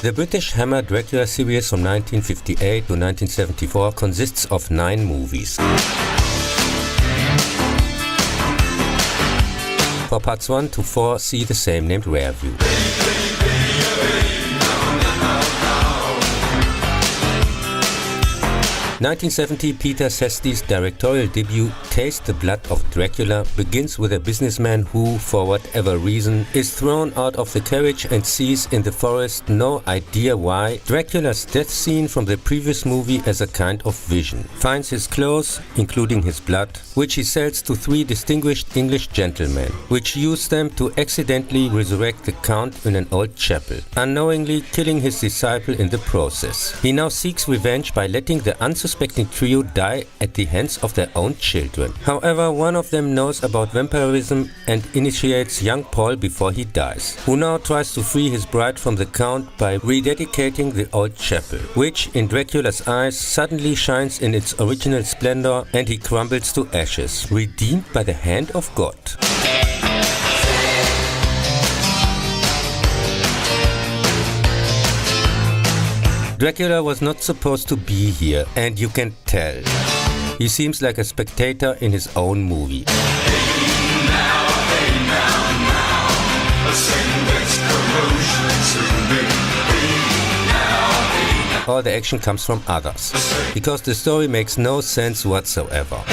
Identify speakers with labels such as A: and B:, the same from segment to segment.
A: The British Hammer Dracula series from 1958 to 1974 consists of 9 movies. For parts 1 to 4, see the same named rare view. 1970, Peter Sesties' directorial debut, Taste the Blood of Dracula, begins with a businessman who, for whatever reason, is thrown out of the carriage and sees in the forest, no idea why, Dracula's death scene from the previous movie as a kind of vision. Finds his clothes, including his blood, which he sells to 3 distinguished English gentlemen, which use them to accidentally resurrect the Count in an old chapel, unknowingly killing his disciple in the process. He now seeks revenge by letting the unsuspecting trio die at the hands of their own children. However, one of them knows about vampirism and initiates young Paul before he dies, who now tries to free his bride from the Count by rededicating the old chapel, which in Dracula's eyes suddenly shines in its original splendor and he crumbles to ashes, redeemed by the hand of God. Dracula was not supposed to be here, and you can tell. He seems like a spectator in his own movie. All the action comes from others, because the story makes no sense whatsoever.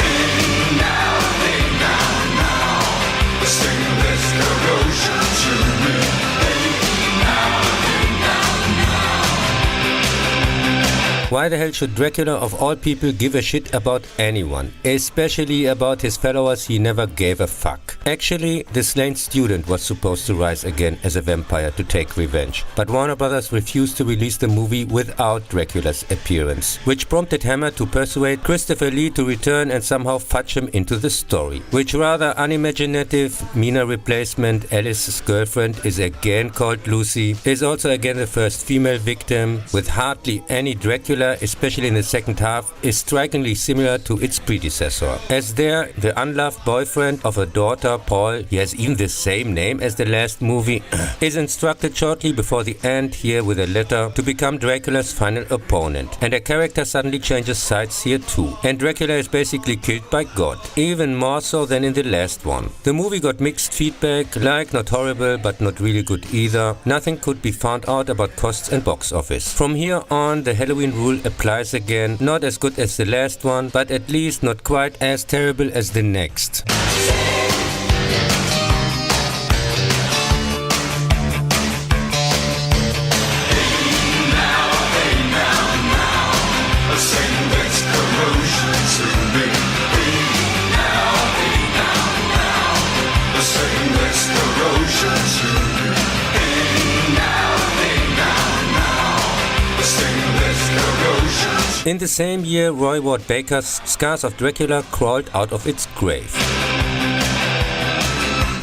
A: Why the hell should Dracula of all people give a shit about anyone, especially about his followers he never gave a fuck? Actually, the slain student was supposed to rise again as a vampire to take revenge, but Warner Brothers refused to release the movie without Dracula's appearance, which prompted Hammer to persuade Christopher Lee to return and somehow fudge him into the story. Which rather unimaginative Mina replacement, Alice's girlfriend, is again called Lucy, is also again the first female victim, with hardly any Dracula, especially in the second half, is strikingly similar to its predecessor. As there, the unloved boyfriend of a daughter, Paul, he has even the same name as the last movie, is instructed shortly before the end here with a letter to become Dracula's final opponent. And a character suddenly changes sides here too. And Dracula is basically killed by God, even more so than in the last one. The movie got mixed feedback, like not horrible but not really good either. Nothing could be found out about costs and box office. From here on, the Halloween rule applies again, not as good as the last one, but at least not quite as terrible as the next. In the same year, Roy Ward Baker's Scars of Dracula crawled out of its grave.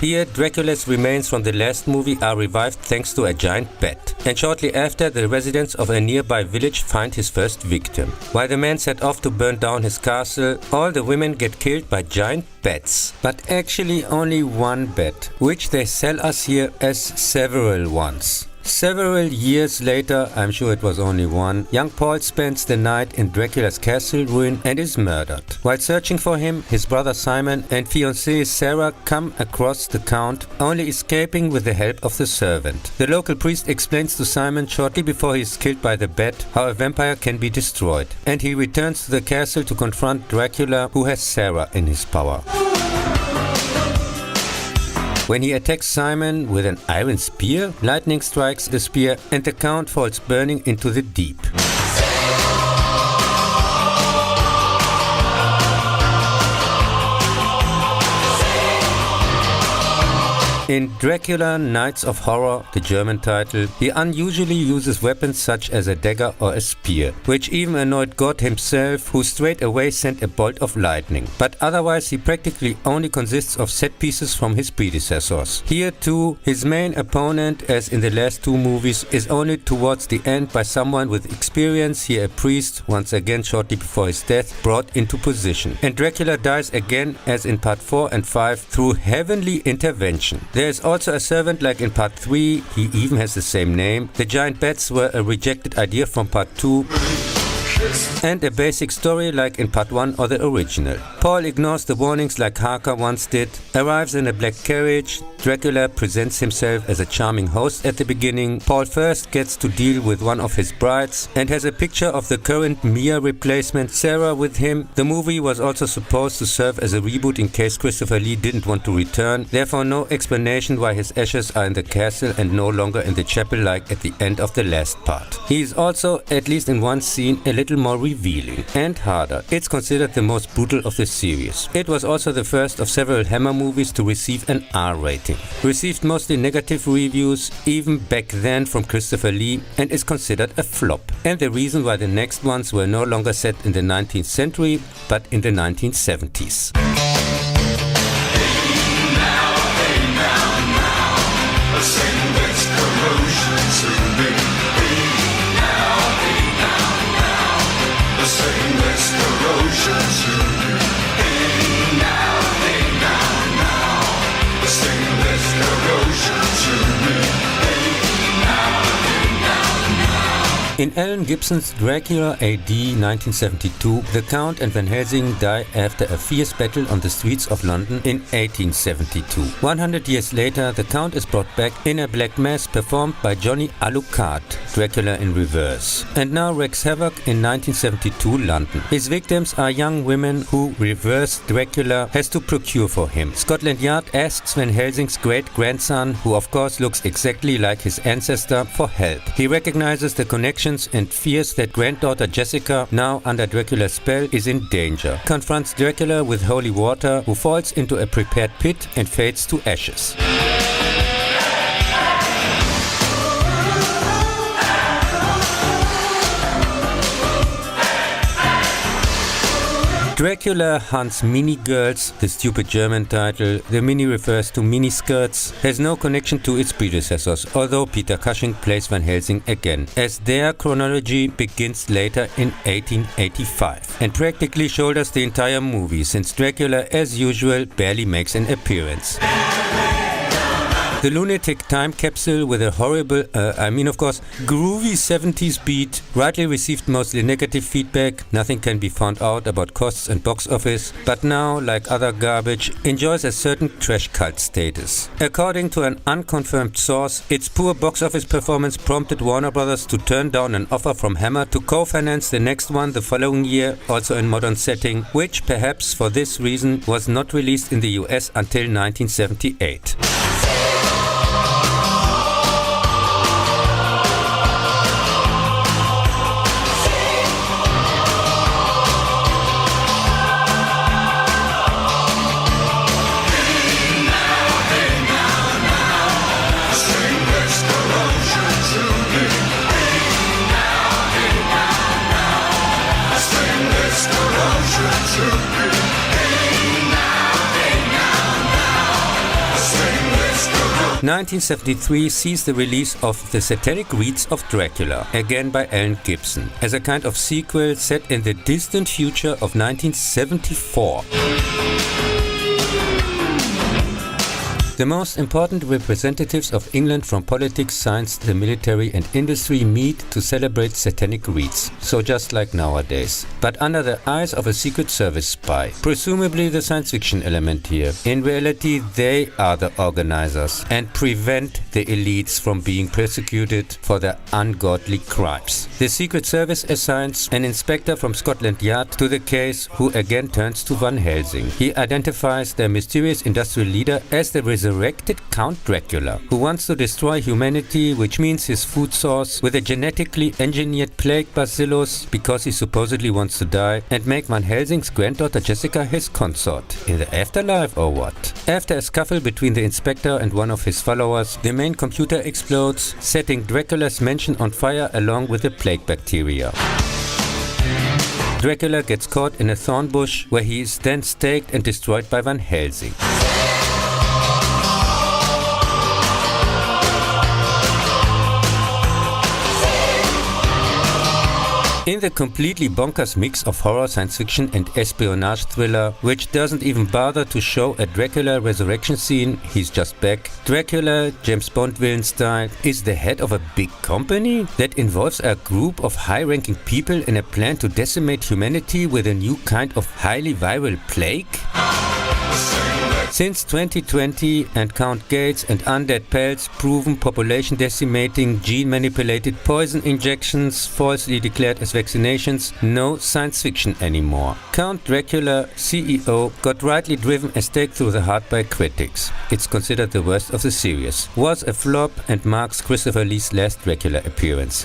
A: Here, Dracula's remains from the last movie are revived thanks to a giant bat. And shortly after, the residents of a nearby village find his first victim. While the man set off to burn down his castle, all the women get killed by giant bats. But actually only one bat, which they sell us here as several ones. Several years later, I'm sure it was only one, young Paul spends the night in Dracula's castle ruin and is murdered. While searching for him, his brother Simon and fiancée Sarah come across the Count, only escaping with the help of the servant. The local priest explains to Simon shortly before he is killed by the bat how a vampire can be destroyed, and he returns to the castle to confront Dracula, who has Sarah in his power. When he attacks Simon with an iron spear, lightning strikes the spear and the Count falls burning into the deep. In Dracula Nights of Horror, the German title, he unusually uses weapons such as a dagger or a spear, which even annoyed God himself, who straight away sent a bolt of lightning. But otherwise he practically only consists of set pieces from his predecessors. Here too, his main opponent, as in the last 2 movies, is only towards the end by someone with experience, here a priest, once again shortly before his death, brought into position. And Dracula dies again, as in part 4 and 5, through heavenly intervention. There is also a servant like in part 3, he even has the same name. The giant bats were a rejected idea from part 2. And a basic story like in part 1 or the original. Paul ignores the warnings like Harker once did, arrives in a black carriage. Dracula presents himself as a charming host at the beginning. Paul first gets to deal with one of his brides and has a picture of the current Mia replacement Sarah with him. The movie was also supposed to serve as a reboot in case Christopher Lee didn't want to return. Therefore no explanation why his ashes are in the castle and no longer in the chapel like at the end of the last part. He is also, at least in one scene, a little more revealing and harder. It's considered the most brutal of the series. It was also the first of several Hammer movies to receive an R rating. Received mostly negative reviews, even back then from Christopher Lee, and is considered a flop. And the reason why the next ones were no longer set in the 19th century, but in the 1970s. In Alan Gibson's Dracula AD 1972, the Count and Van Helsing die after a fierce battle on the streets of London in 1872. 100 years later, the Count is brought back in a black mass performed by Johnny Alucard, Dracula in reverse, and now wreaks havoc in 1972 London. His victims are young women who reverse Dracula has to procure for him. Scotland Yard asks Van Helsing's great-grandson, who of course looks exactly like his ancestor, for help. He recognizes the connection and fears that granddaughter Jessica, now under Dracula's spell, is in danger. Confronts Dracula with holy water, who falls into a prepared pit and fades to ashes. Dracula hunts mini-girls, the stupid German title. The mini refers to mini-skirts, has no connection to its predecessors, although Peter Cushing plays Van Helsing again, as their chronology begins later in 1885, and practically shoulders the entire movie, since Dracula, as usual, barely makes an appearance. The lunatic time capsule with a horrible, groovy 70s beat, rightly received mostly negative feedback. Nothing can be found out about costs and box office, but now, like other garbage, enjoys a certain trash cult status. According to an unconfirmed source, its poor box office performance prompted Warner Brothers to turn down an offer from Hammer to co-finance the next one the following year, also in modern setting, which perhaps for this reason was not released in the US until 1978.
B: Hey now,
A: 1973 sees the release of The Satanic Rites of Dracula, again by Alan Gibson, as a kind of sequel set in the distant future of 1974. The most important representatives of England from politics, science, the military and industry meet to celebrate satanic rites, so just like nowadays, but under the eyes of a Secret Service spy. Presumably the science fiction element here. In reality, they are the organizers and prevent the elites from being persecuted for their ungodly crimes. The Secret Service assigns an inspector from Scotland Yard to the case, who again turns to Van Helsing. He identifies their mysterious industrial leader as the resurrected Count Dracula, who wants to destroy humanity, which means his food source, with a genetically engineered plague bacillus, because he supposedly wants to die, and make Van Helsing's granddaughter Jessica his consort. In the afterlife or what? After a scuffle between the inspector and one of his followers, the main computer explodes, setting Dracula's mansion on fire along with the plague bacteria. Dracula gets caught in a thorn bush, where he is then staked and destroyed by Van Helsing. In the completely bonkers mix of horror, science fiction and espionage thriller, which doesn't even bother to show a Dracula resurrection scene, he's just back, Dracula, James Bond villain style, is the head of a big company that involves a group of high-ranking people in a plan to decimate humanity with a new kind of highly viral plague? Since 2020 and Count Gates and undead pelts, proven population decimating, gene manipulated poison injections, falsely declared as vaccinations, no science fiction anymore. Count Dracula, CEO, got rightly driven a stake through the heart by critics. It's considered the worst of the series, was a flop and marks Christopher Lee's last Dracula appearance.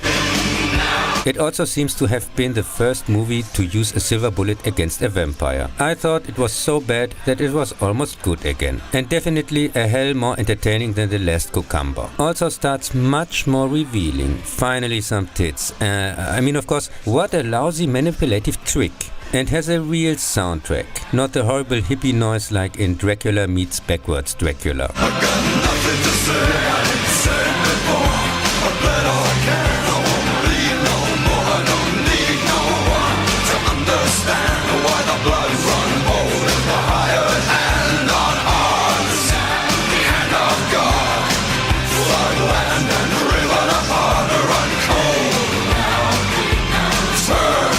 A: It also seems to have been the first movie to use a silver bullet against a vampire. I thought it was so bad that it was almost good again. And definitely a hell more entertaining than the last Cucumber. Also starts much more revealing. Finally some tits. Of course, what a lousy manipulative trick. And has a real soundtrack. Not the horrible hippie noise like in Dracula meets backwards Dracula.
B: I got nothing to say, I didn't say before. I bet I can. Why the blood run old in the hired hand on hearts, the hand of God, flood land and river apart, run cold, turn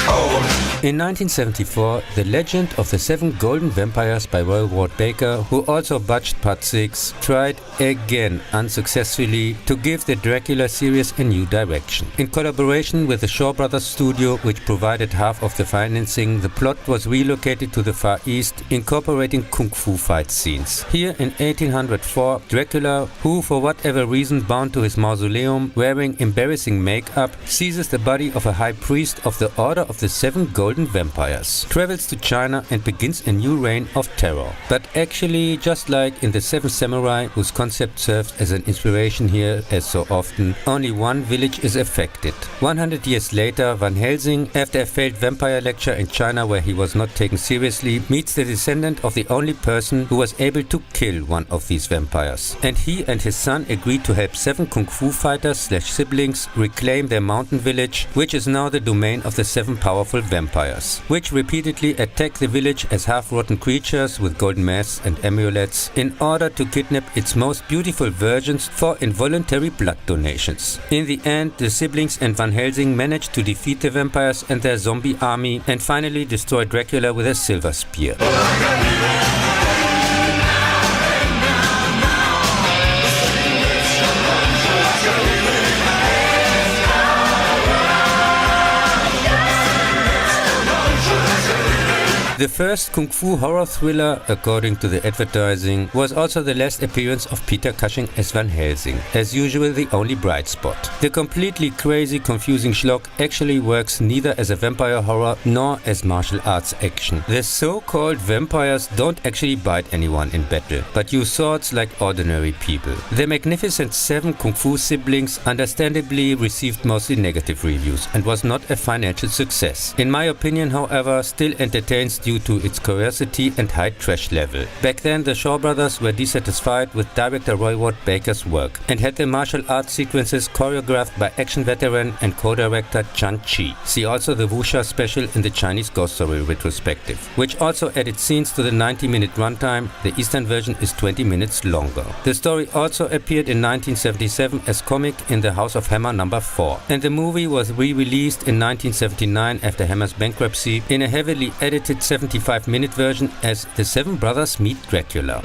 B: cold.
A: In 1974, The Legend of the Seven Golden Vampires by Roy Ward Baker, who also botched Part 6, tried again unsuccessfully to give the Dracula series a new direction. In collaboration with the Shaw Brothers studio, which provided half of the financing, the plot was relocated to the Far East, incorporating kung fu fight scenes. Here in 1804, Dracula, who for whatever reason bound to his mausoleum, wearing embarrassing makeup, seizes the body of a high priest of the Order of the Seven Golden Vampires, travels to China and begins a new reign of terror. But actually, just like in The Seven Samurai, whose concept serves as an inspiration here as so often, only one village is affected. 100 years later, Van Helsing, after a failed vampire lecture in China where he was not taken seriously, meets the descendant of the only person who was able to kill one of these vampires. And he and his son agree to help 7 kung fu fighters/siblings reclaim their mountain village, which is now the domain of the 7 powerful vampires, which repeatedly attack the village as half-rotten creatures with golden masks and amulets in order to kidnap its most beautiful virgins for involuntary blood donations. In the end, the siblings and Van Helsing manage to defeat the vampires and their zombie army and finally destroy Dracula with a silver spear. The first kung fu horror thriller, according to the advertising, was also the last appearance of Peter Cushing as Van Helsing, as usual the only bright spot. The completely crazy, confusing schlock actually works neither as a vampire horror nor as martial arts action. The so-called vampires don't actually bite anyone in battle, but use swords like ordinary people. The Magnificent 7 kung fu siblings understandably received mostly negative reviews and was not a financial success. In my opinion, however, still entertains due to its curiosity and high trash level. Back then, the Shaw Brothers were dissatisfied with director Roy Ward Baker's work and had the martial arts sequences choreographed by action veteran and co-director Chan Chi. See also the Wuxia special in the Chinese Ghost Story retrospective, which also added scenes to the 90-minute runtime. The Eastern version is 20 minutes longer. The story also appeared in 1977 as comic in the House of Hammer number 4, and the movie was re-released in 1979 after Hammer's bankruptcy in a heavily edited 75-minute version as The Seven Brothers Meet Dracula.